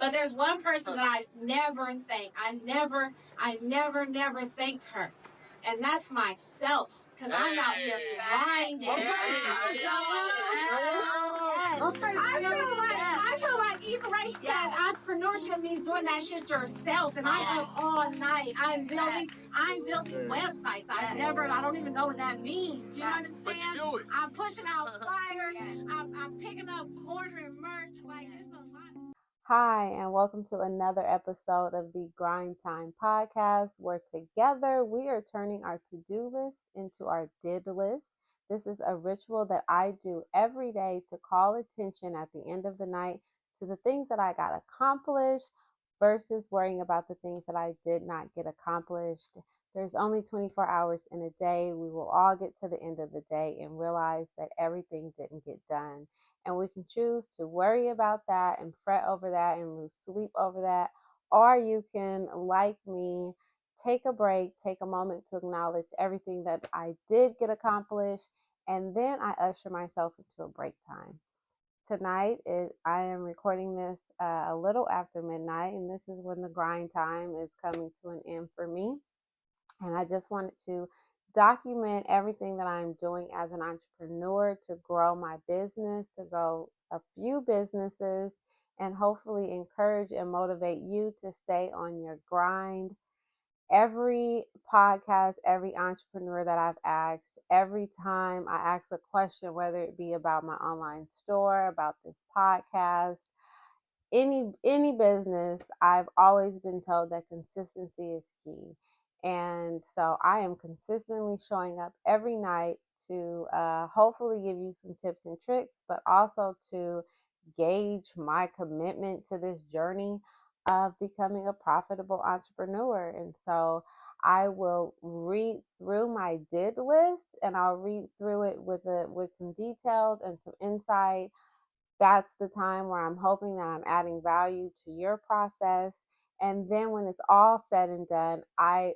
But there's one person that I never thank. I never thank her. And that's myself. Because I'm out here grinding. I feel like Issa Rae said entrepreneurship means doing that shit yourself. And I'm up all night. I'm building websites. I don't even know what that means. You know what I'm saying? I'm pushing out flyers. I'm picking up ordering merch. Like, it's a lot. Hi, and welcome to another episode of the Grind Time podcast, where together we are turning our to-do list into our did list. This is a ritual that I do every day to call attention at the end of the night to the things that I got accomplished versus worrying about the things that I did not get accomplished. There's only 24 hours in a day. We will all get to the end of the day and realize that everything didn't get done. And we can choose to worry about that and fret over that and lose sleep over that. Or you can, like me, take a break, take a moment to acknowledge everything that I did get accomplished, and then I usher myself into a break time. Tonight, I am recording this a little after midnight, and this is when the grind time is coming to an end for me. And I just wanted to document everything that I'm doing as an entrepreneur to grow my business, to grow a few businesses, and hopefully encourage and motivate you to stay on your grind. Every podcast, every entrepreneur that I've asked, every time I ask a question, whether it be about my online store, about this podcast, any business, I've always been told that consistency is key. And so I am consistently showing up every night to hopefully give you some tips and tricks, but also to gauge my commitment to this journey of becoming a profitable entrepreneur. And so I will read through my did list, and I'll read through it with some details and some insight. That's the time where I'm hoping that I'm adding value to your process. And then when it's all said and done, I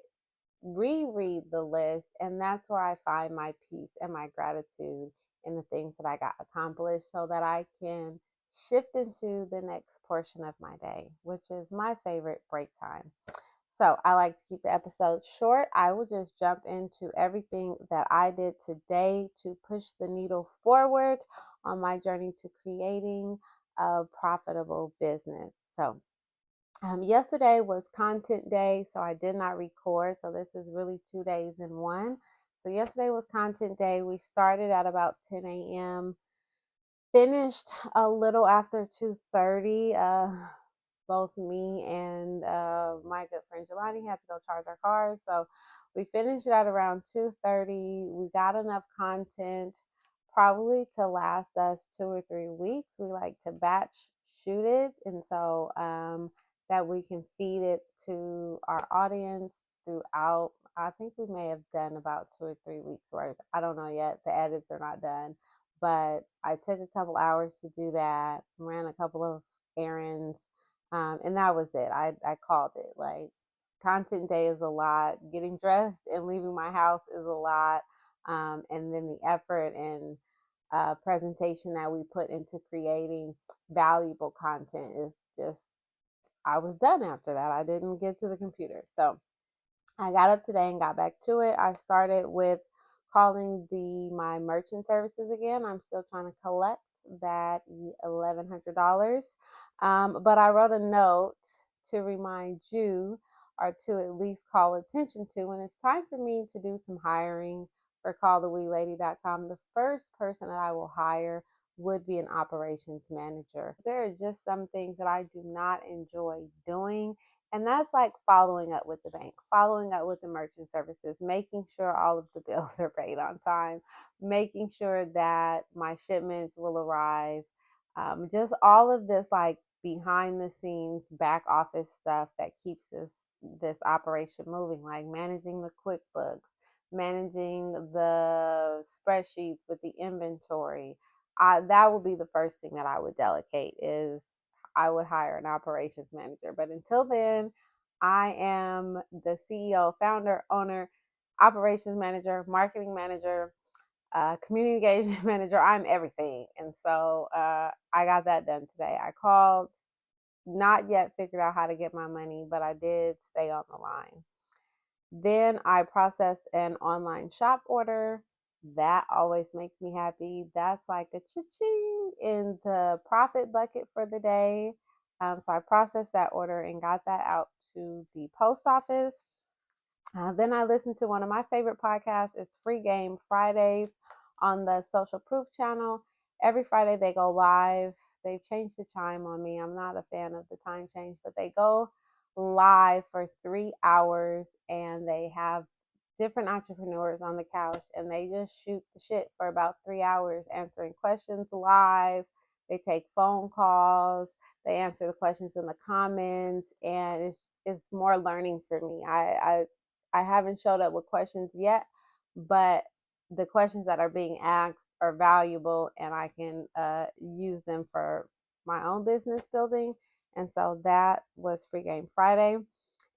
reread the list, and that's where I find my peace and my gratitude in the things that I got accomplished so that I can shift into the next portion of my day, which is my favorite break time. So I like to keep the episode short. I will just jump into everything that I did today to push the needle forward on my journey to creating a profitable business. So yesterday was content day, so I did not record. So this is really 2 days in one. So yesterday was content day. We started at about 10 a.m., finished a little after 2:30. Both me and my good friend Jelani had to go charge our cars, so we finished it at around 2:30. We got enough content probably to last us 2 or 3 weeks. We like to batch shoot it, and so that we can feed it to our audience throughout. I think we may have done about 2 or 3 weeks worth. I don't know yet. The edits are not done, but I took a couple hours to do that, ran a couple of errands, and that was it. I called it. Like, content day is a lot. Getting dressed and leaving my house is a lot. And then the effort and presentation that we put into creating valuable content is just, I was done after that. I didn't get to the computer. So I got up today and got back to it. I started with calling my merchant services again. I'm still trying to collect that $1,100. But I wrote a note to remind you, or to at least call attention to, when it's time for me to do some hiring for calltheweelady.com. The first person that I will hire would be an operations manager. There are just some things that I do not enjoy doing. And that's like following up with the bank, following up with the merchant services, making sure all of the bills are paid on time, making sure that my shipments will arrive. Just all of this, like, behind the scenes back office stuff that keeps this operation moving, like managing the QuickBooks, managing the spreadsheets with the inventory. That would be the first thing that I would delegate. Is I would hire an operations manager. But until then, I am the CEO, founder, owner, operations manager, marketing manager, community engagement manager. I'm everything. And so I got that done today. I called not yet figured out how to get my money, but I did stay on the line. Then I processed an online shop order. That always makes me happy. That's like a cha-ching in the profit bucket for the day. So I processed that order and got that out to the post office. Then I listened to one of my favorite podcasts. It's Free Game Fridays on the Social Proof channel. Every Friday they go live. They've changed the time on me. I'm not a fan of the time change, but they go live for 3 hours and they have different entrepreneurs on the couch and they just shoot the shit for about 3 hours, answering questions live. They take phone calls. They answer the questions in the comments, and it's more learning for me. I haven't showed up with questions yet, but the questions that are being asked are valuable and I can use them for my own business building. And so that was Free Game Friday.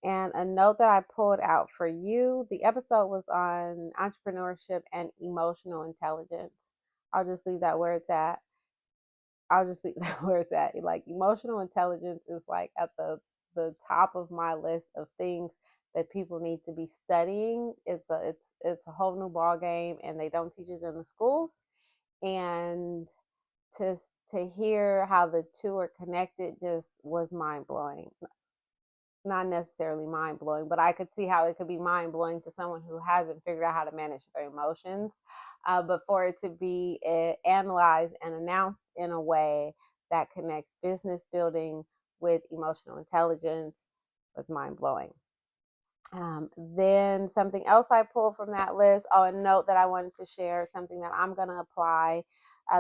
And a note that I pulled out for you, the episode was on entrepreneurship and emotional intelligence. I'll just leave that where it's at. I'll just leave that where it's at. Like emotional intelligence is like at the top of my list of things that people need to be studying. It's a whole new ball game, and they don't teach it in the schools. And to to hear how the two are connected just was mind blowing. Not necessarily mind blowing, but I could see how it could be mind blowing to someone who hasn't figured out how to manage their emotions. But for it to be analyzed and announced in a way that connects business building with emotional intelligence was mind blowing. Then something else I pulled from that list, oh, a note that I wanted to share, something that I'm going to apply.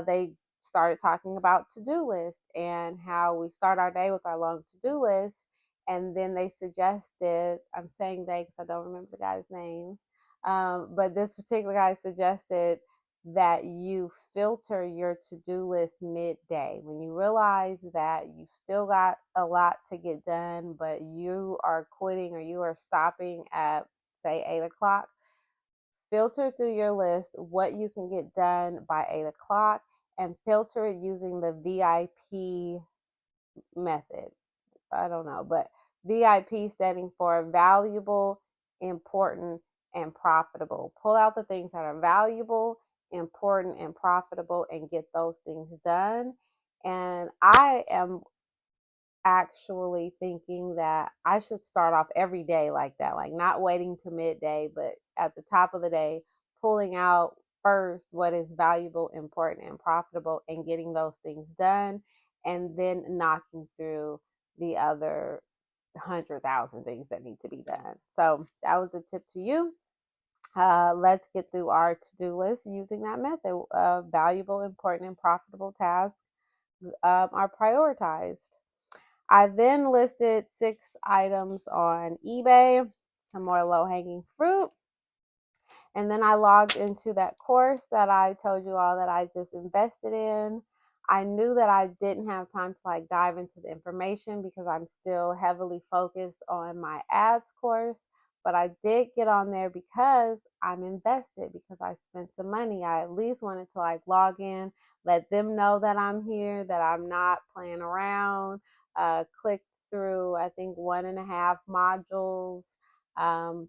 They started talking about to-do lists and how we start our day with our long to-do list. And then they suggested, I'm saying they because I don't remember the guy's name, but this particular guy suggested that you filter your to-do list midday when you realize that you've still got a lot to get done, but you are quitting or you are stopping at say 8 o'clock. Filter through your list what you can get done by 8 o'clock and filter it using the VIP method. I don't know, but VIP standing for valuable, important, and profitable. Pull out the things that are valuable, important, and profitable and get those things done. And I am actually thinking that I should start off every day like that, like not waiting to midday, but at the top of the day, pulling out first what is valuable, important, and profitable and getting those things done, and then knocking through the other 100,000 things that need to be done. So that was a tip to you. Let's get through our to-do list using that method. Valuable, important, and profitable tasks are prioritized. I then listed 6 items on eBay, some more low-hanging fruit. And then I logged into that course that I told you all that I just invested in. I knew that I didn't have time to like dive into the information because I'm still heavily focused on my ads course, but I did get on there because I'm invested, because I spent some money. I at least wanted to like log in, let them know that I'm here, that I'm not playing around. Clicked through, I think, 1.5 modules.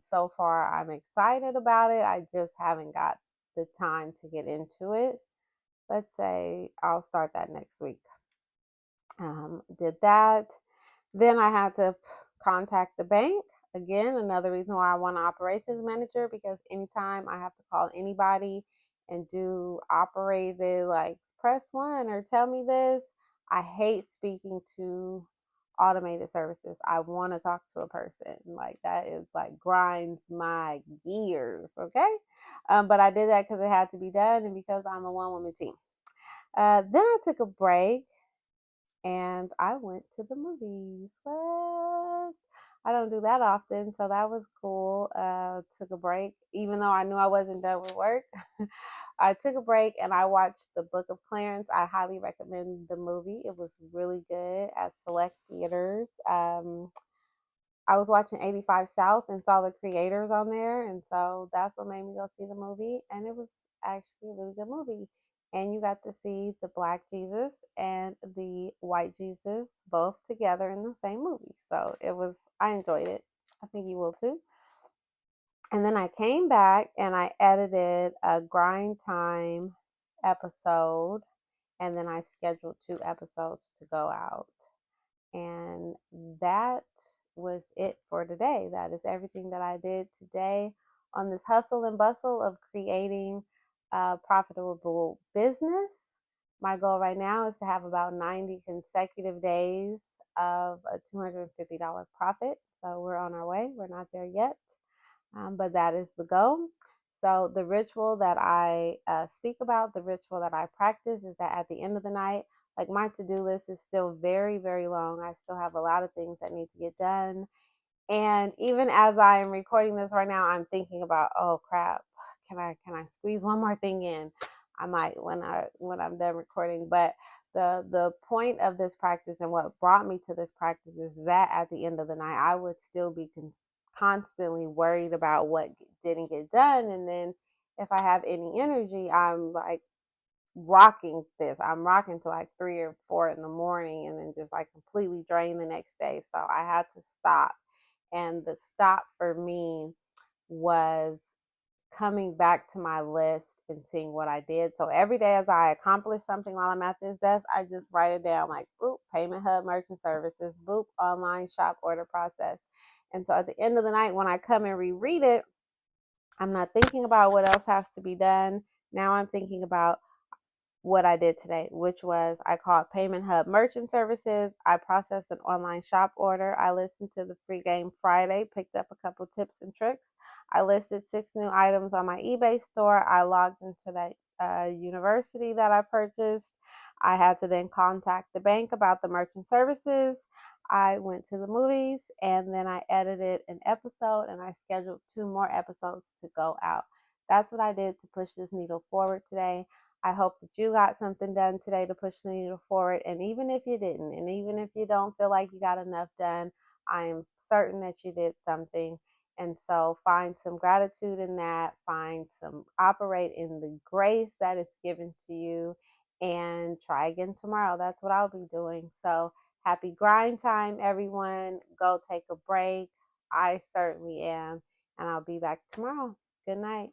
So far, I'm excited about it. I just haven't got the time to get into it. Let's say I'll start that next week. Did that. Then I had to contact the bank. Again, another reason why I want an operations manager, because anytime I have to call anybody and do operated, like press one or tell me this, I hate speaking to automated services. I want to talk to a person. Like that is like grinds my gears. Okay. But I did that because it had to be done and because I'm a one woman team. Then I took a break and I went to the movies. What? I don't do that often, so that was cool. Took a break, even though I knew I wasn't done with work. I took a break and I watched The Book of Clarence. I highly recommend the movie. It was really good at select theaters. I was watching 85 South and saw the creators on there, and so that's what made me go see the movie. And it was actually a really good movie. and you got to see the Black Jesus and the white Jesus both together in the same movie. So I enjoyed it. I think you will too. And then I came back and I edited a grind time episode, and then I scheduled 2 episodes to go out. And that was it for today. That is everything that I did today on this hustle and bustle of creating a profitable business. My goal right now is to have about 90 consecutive days of a $250 profit. So we're on our way. We're not there yet, but that is the goal. So the ritual that I speak about, the ritual that I practice is that at the end of the night, like my to-do list is still very, very long. I still have a lot of things that need to get done. And even as I am recording this right now, I'm thinking about, oh crap, can I squeeze one more thing in? I might when I'm done recording. But the point of this practice and what brought me to this practice is that at the end of the night, I would still be constantly worried about what didn't get done. And then if I have any energy, I'm like rocking this. I'm rocking to like 3 or 4 in the morning and then just like completely drained the next day. So I had to stop. And the stop for me was coming back to my list and seeing what I did. So every day as I accomplish something while I'm at this desk, I just write it down like boop, payment hub merchant services, boop, online shop order process. And so at the end of the night, when I come and reread it, I'm not thinking about what else has to be done. Now I'm thinking about what I did today, which was I called Payment Hub Merchant Services. I processed an online shop order. I listened to the Free Game Friday, picked up a couple tips and tricks. I listed 6 new items on my eBay store. I logged into that university that I purchased. I had to then contact the bank about the merchant services. I went to the movies, and then I edited an episode and I scheduled 2 more episodes to go out. That's what I did to push this needle forward today. I hope that you got something done today to push the needle forward. And even if you didn't, and even if you don't feel like you got enough done, I am certain that you did something. And so find some gratitude in that, operate in the grace that is given to you, and try again tomorrow. That's what I'll be doing. So happy grind time, everyone. Go take a break. I certainly am. And I'll be back tomorrow. Good night.